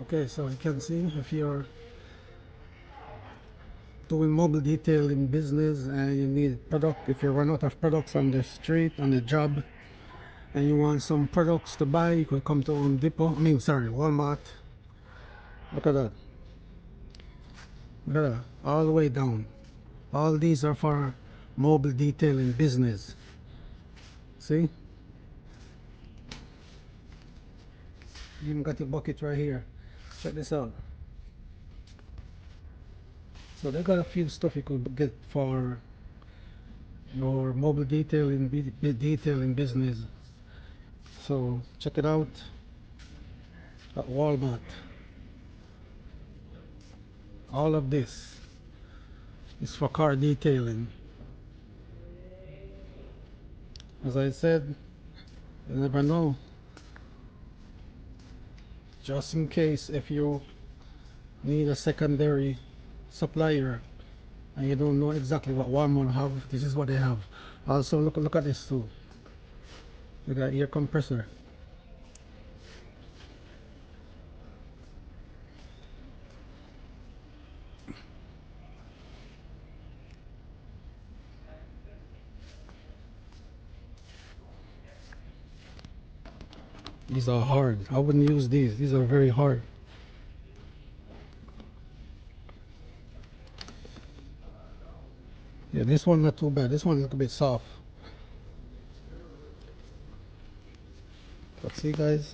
Okay, so you can see if you're doing mobile detailing business and you need product, if you run out of products on the street, on the job, and you want some products to buy, you could come to Home Depot, Walmart. Look at that. Look at that, all the way down. All these are for mobile detailing business. See? You even got your bucket right here. Check this out. So they got a few stuff you could get for your mobile detailing business. So check it out at Walmart. All of this is for car detailing. As I said, you never know. Just in case if you need a secondary supplier and you don't know exactly what Walmart have, this is what they have. Also look at this too. Look at air compressor. These are hard. I wouldn't use these. These are very hard. Yeah, this one not too bad. This one is a bit soft. But see guys,